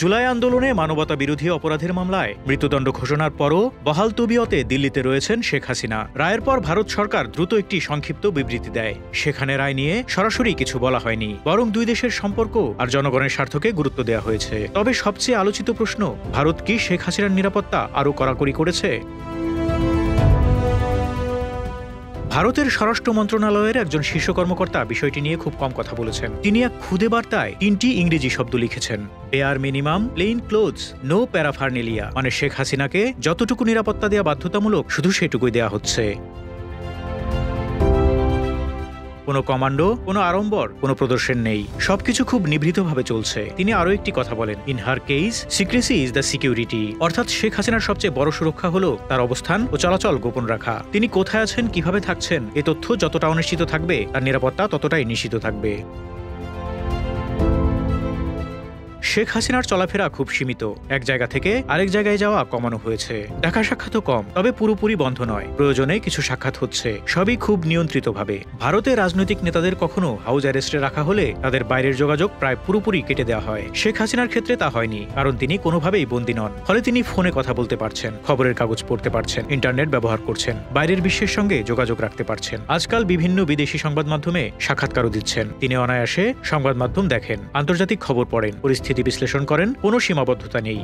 জুলাই আন্দোলনে মানবতা বিরোধী অপরাধের মামলায় মৃত্যুদণ্ড ঘোষণার পরও বহাল তবিয়তে দিল্লিতে রয়েছেন শেখ হাসিনা। রায়ের পর ভারত সরকার দ্রুত একটি সংক্ষিপ্ত বিবৃতি দেয়। সেখানে রায় নিয়ে সরাসরি কিছু বলা হয়নি, বরং দুই দেশের সম্পর্ক আর জনগণের স্বার্থকে গুরুত্ব দেওয়া হয়েছে। তবে সবচেয়ে আলোচিত প্রশ্ন, ভারত কি শেখ হাসিনার নিরাপত্তা আরও কড়াকড়ি করেছে? ভারতের স্বরাষ্ট্র মন্ত্রণালয়ের একজন শীর্ষ কর্মকর্তা বিষয়টি নিয়ে খুব কম কথা বলেছেন। তিনি এক খুদে বার্তায় 3টি ইংরেজি শব্দ লিখেছেন। Bare minimum plain clothes no paraphernalia, মানে শেখ হাসিনাকে যতটুকু নিরাপত্তা দেওয়া বাধ্যতামূলক শুধু সেটুকুই দেওয়া হচ্ছে। কোনো কমান্ডো, কোনো আড়ম্বর, কোনো প্রদর্শন নেই, সবকিছু খুব নিভৃতভাবে চলছে। তিনি আরও একটি কথা বলেন, in her case secrecy is the security, অর্থাৎ শেখ হাসিনার সবচেয়ে বড় সুরক্ষা হলো তার অবস্থান ও চলাচল গোপন রাখা। তিনি কোথায় আছেন, কিভাবে থাকছেন, এ তথ্য যতটা অনিশ্চিত থাকবে তার নিরাপত্তা ততটাই নিশ্চিত থাকবে। শেখ হাসিনার চলাফেরা খুব সীমিত। এক জায়গা থেকে আরেক জায়গায় যাওয়া কমানো হয়েছে। দেখা সাক্ষাৎও কম, তবে পুরোপুরি বন্ধ নয়। প্রয়োজনে কিছু সাক্ষাৎ হচ্ছে, সবই খুব নিয়ন্ত্রিতভাবে। ভারতের রাজনৈতিক নেতাদের কখনো হাউস অ্যারেস্টে রাখা হলে তাদের বাইরের যোগাযোগ প্রায় পুরোপুরি কেটে দেওয়া হয়। শেখ হাসিনার ক্ষেত্রে তা হয়নি, কারণ তিনি কোনোভাবেই বন্দী নন। ফলে তিনি ফোনে কথা বলতে পারছেন, খবরের কাগজ পড়তে পারছেন, ইন্টারনেট ব্যবহার করছেন, বাইরের বিশ্বের সঙ্গে যোগাযোগ রাখতে পারছেন। আজকাল বিভিন্ন বিদেশি সংবাদ মাধ্যমে সাক্ষাৎকারও দিচ্ছেন। তিনি অনায়াসে সংবাদ মাধ্যম দেখেন, আন্তর্জাতিক খবর পড়েন, পরিস্থিতি বিশ্লেষণ করেন, কোনো সীমাবদ্ধতা নেই।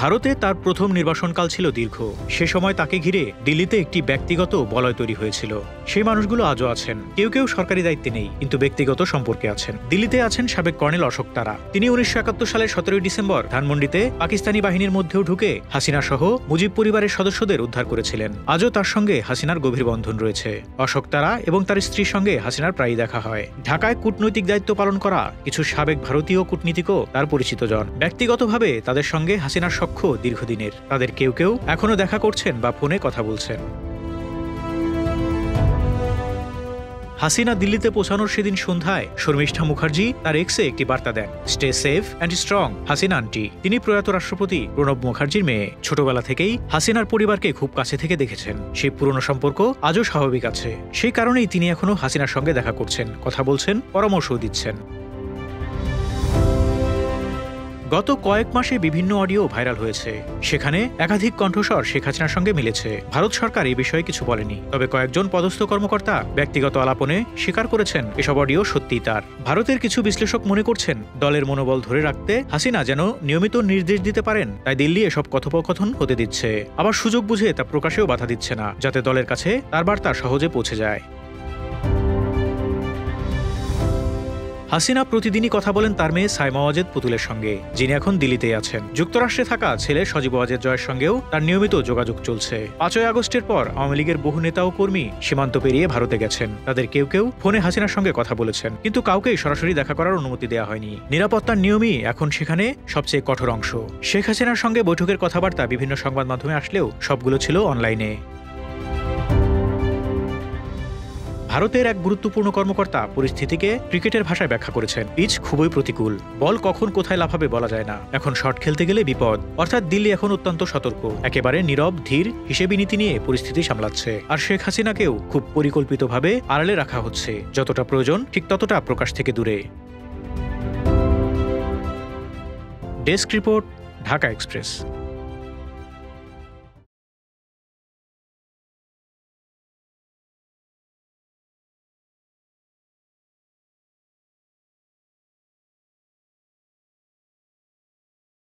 ভারতে তার প্রথম নির্বাসনকাল ছিল দীর্ঘ। সে সময় তাকে ঘিরে দিল্লিতে একটি ব্যক্তিগত বলয় তৈরি হয়েছিল। সেই মানুষগুলো আজও আছেন। কেউ কেউ সরকারি দায়িত্বে নেই, কিন্তু ব্যক্তিগত সম্পর্কে আছেন। দিল্লিতে আছেন সাবেক কর্নেল অশোক তারা। তিনি 1971 সালের 17 ডিসেম্বর ধানমন্ডিতে পাকিস্তানি বাহিনীর মধ্যেও ঢুকে হাসিনা সহ মুজিব পরিবারের সদস্যদের উদ্ধার করেছিলেন। আজও তার সঙ্গে হাসিনার গভীর বন্ধন রয়েছে। অশোক তারা এবং তার স্ত্রীর সঙ্গে হাসিনার প্রায়ই দেখা হয়। ঢাকায় কূটনৈতিক দায়িত্ব পালন করা কিছু সাবেক ভারতীয় কূটনীতিকও তার পরিচিত জন। ব্যক্তিগতভাবে তাদের সঙ্গে হাসিনার দীর্ঘদিনের। তাদের কেউ কেউ এখনো দেখা করছেন বা ফোনে কথা বলছেন। হাসিনা দিল্লিতে পৌঁছানোর সেদিন সন্ধ্যায় শর্মিষ্ঠা মুখার্জি তার এক্সে একটি বার্তা দেন, stay safe and strong Hasina aunty. তিনি প্রয়াত রাষ্ট্রপতি প্রণব মুখার্জির মেয়ে। ছোটবেলা থেকেই হাসিনার পরিবারকে খুব কাছে থেকে দেখেছেন। সেই পুরনো সম্পর্ক আজও স্বাভাবিক আছে। সেই কারণেই তিনি এখনো হাসিনার সঙ্গে দেখা করছেন, কথা বলছেন, পরামর্শও দিচ্ছেন। গত কয়েক মাসে বিভিন্ন অডিও ভাইরাল হয়েছে। সেখানে একাধিক কণ্ঠস্বর শেখ হাসিনার সঙ্গে মিলেছে। ভারত সরকার এই বিষয়ে কিছু বলেনি, তবে কয়েকজন পদস্থ কর্মকর্তা ব্যক্তিগত আলাপনে স্বীকার করেছেন এসব অডিও সত্যিই তার। ভারতের কিছু বিশ্লেষক মনে করছেন, দলের মনোবল ধরে রাখতে হাসিনা যেন নিয়মিত নির্দেশ দিতে পারেন, তাই দিল্লি এসব কথোপকথন হতে দিচ্ছে। আবার সুযোগ বুঝে তা প্রকাশেও বাধা দিচ্ছে না, যাতে দলের কাছে তার বার্তা সহজে পৌঁছে যায়। হাসিনা প্রতিদিনই কথা বলেন তার মেয়ে সাইমা ওয়াজেদ পুতুলের সঙ্গে, যিনি এখন দিল্লিতেই আছেন। যুক্তরাষ্ট্রে থাকা ছেলে সজীব ওয়াজেদ জয়ের সঙ্গেও তার নিয়মিত যোগাযোগ চলছে। 5ই আগস্টের পর আওয়ামী লীগের বহু নেতা ও কর্মী সীমান্ত পেরিয়ে ভারতে গেছেন। তাদের কেউ কেউ ফোনে হাসিনার সঙ্গে কথা বলেছেন, কিন্তু কাউকেই সরাসরি দেখা করার অনুমতি দেওয়া হয়নি। নিরাপত্তার নিয়মই এখন সেখানে সবচেয়ে কঠোর অংশ। শেখ হাসিনার সঙ্গে বৈঠকের কথাবার্তা বিভিন্ন সংবাদ মাধ্যমে আসলেও সবগুলো ছিল অনলাইনে। ভারতের এক গুরুত্বপূর্ণ কর্মকর্তা পরিস্থিতিকে ক্রিকেটের ভাষায় ব্যাখ্যা করেছেন, পিচ খুবই প্রতিকূল, বল কখন কোথায় লাফাবে বলা যায় না। এখন শট খেলতে গেলে বিপদ। অর্থাৎ দিল্লি এখন অত্যন্ত সতর্ক, একেবারে নীরব ধীর হিসেবি নীতি নিয়ে পরিস্থিতি সামলাচ্ছে। আর শেখ হাসিনাকেও খুব পরিকল্পিতভাবে আড়ালে রাখা হচ্ছে। যতটা প্রয়োজন ঠিক ততটা প্রকাশ থেকে দূরে। Desk report, Dhaka express.